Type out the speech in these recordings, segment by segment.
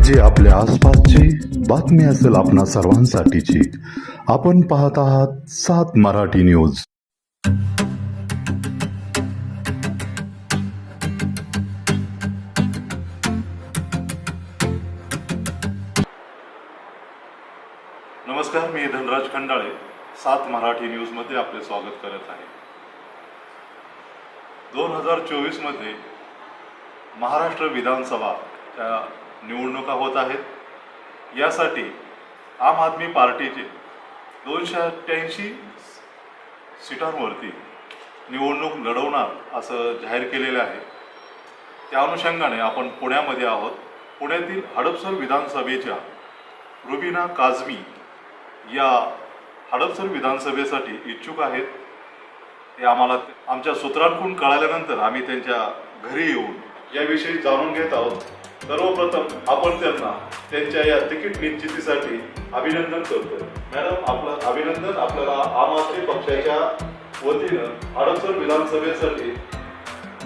जी आपल्या आसपासची बातमी असेल आपणा सर्वांसाठीची। आपण पाहत आहात 7 मराठी न्यूज। नमस्कार, मी धनराज खंडाळे 7 मराठी न्यूजमध्ये आपले स्वागत करत आहे। 2024 मध्ये महाराष्ट्र विधानसभाच्या निवडणुका होत आहेत। यासाठी आम आदमी पार्टीचे 288 सीटांवरती निवडणूक लढवणार असं जाहीर केलेलं आहे। त्या अनुषंगाने आपण पुण्यामध्ये आहोत। पुण्यातील हडपसर विधानसभेच्या रुबीना काझमी या हडपसर विधानसभेसाठी इच्छुक आहेत। ते आम्हाला आमच्या सूत्रांकडून कळाल्यानंतर आम्ही त्यांच्या घरी येऊन याविषयी जाणून घेत आहोत। सर्वप्रथम आपण त्यांना त्यांच्या या तिकीट निश्चितीसाठी अभिनंदन करतो। मॅडम, आपलं अभिनंदन। आपल्याला आम आदमी पक्षाच्या वतीनं हडपसर विधानसभेसाठी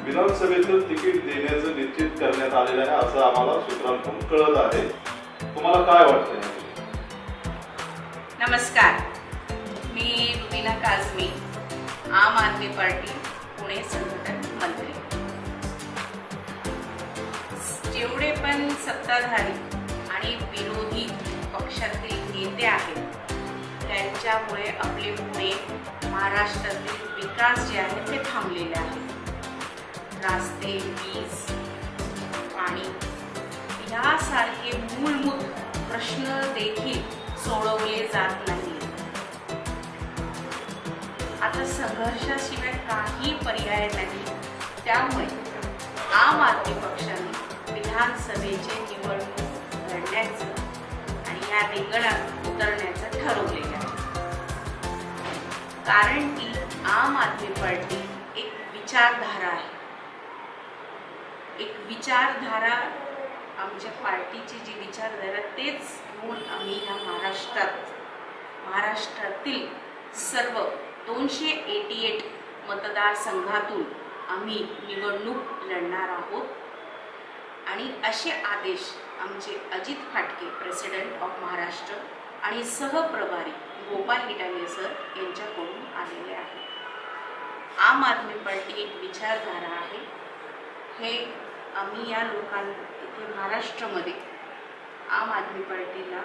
विधानसभेचं तिकीट देण्याचं निश्चित करण्यात आलेलं आहे असं आम्हाला सूत्रांकडून कळत आहे। तुम्हाला काय वाटतं? नमस्कार, मी रुबीना काझमी, आम आदमी पार्टी पुणे संघटन मंत्री। जेवढे पण सत्ताधारी आणि विरोधी पक्षातील नेते आहेत त्यांच्यामुळे आपले पुणे महाराष्ट्रातील विकास जे आहे ते थांबलेले आहे। रस्ते, वीज, पाणी यासारखे मूलभूत प्रश्न देखील सोडवले जात नाही। आता संघर्षाशिवाय काही पर्याय नाही। त्यामुळे आम आदमी पक्षाने विधानसभेचे निवडणूक लढण्याचं आणि या रिंगणात उतरण्याचं ठरवलेलं आहे। कारण की आम आदमी पार्टी एक विचारधारा आहे। एक विचारधारा, आमच्या पार्टीची जी विचारधारा तेच घेऊन आम्ही ह्या महाराष्ट्रातील सर्व 288 मतदारसंघातून आम्ही निवडणूक लढणार आहोत। आणि असे आदेश आमचे अजित फाटके, प्रेसिडेंट ऑफ महाराष्ट्र, आणि सहप्रभारी गोपाल हिटाले सर यांच्याकडून आलेले आहेत। आम आदमी पार्टी एक विचारधारा आहे। हे आम्ही या लोकांना इथे महाराष्ट्रामध्ये आम आदमी पार्टीला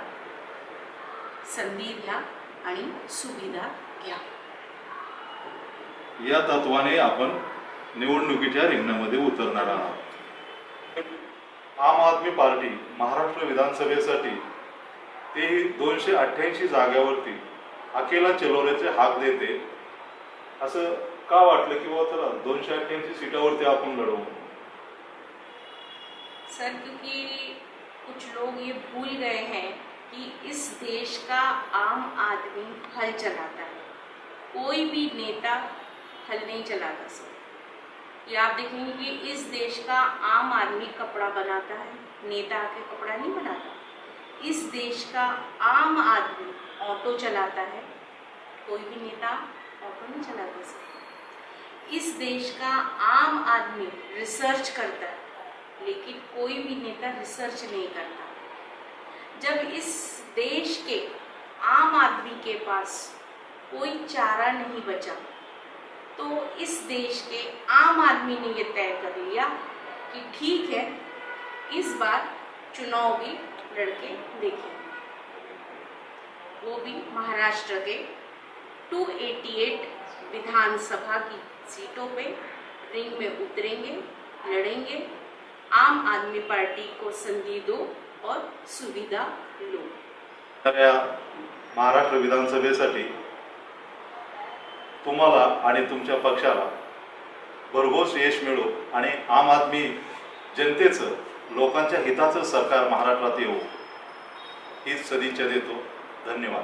संधी द्या आणि सुविधा घ्या या तत्वाने आपण निवडणुकीच्या रिंगणामध्ये उतरणार आहोत। आम आदमी पार्टी महाराष्ट्र विधानसभेसाठी ते 288 जागावरती अकेला चलोरेचे हाक देते असं का वाटलं की बाबा चला 288 सीटावरती आपण लढवू? सर, क्योंकि कुछ लोग ये भूल गए हैं कि इस देश का आम आदमी हल चलाता है। कोई भी नेता हल नहीं चलाता सर। ये आप देखेंगे कि इस देश का आम आदमी कपड़ा बनाता है, नेता आके कपड़ा नहीं बनाता। इस देश का आम आदमी ऑटो चलाता है, कोई भी नेता ऑटो नहीं चलाता सर। इस देश का आम आदमी रिसर्च करता है, लेकिन कोई भी नेता रिसर्च नहीं करता। जब इस देश के आम आदमी के पास कोई चारा नहीं बचा तो इस देश के आम आदमी ने ये तय कर लिया कि ठीक है, इस बार चुनाव भी लड़के देखेंगे। वो भी महाराष्ट्र के 288 विधानसभा की सीटों पे रिंग में उतरेंगे, लड़ेंगे। आम आदमी पार्टी को संधि दो और सुविधा लो। महाराष्ट्र विधानसभेसाठी तुम्हाला आणि तुमच्या पक्षाला भरघोस यश मिळो आणि आम आदमी जनतेचं, लोकांच्या हिताचं सरकार महाराष्ट्रात येऊ हीच सदिच्छा देतो। धन्यवाद।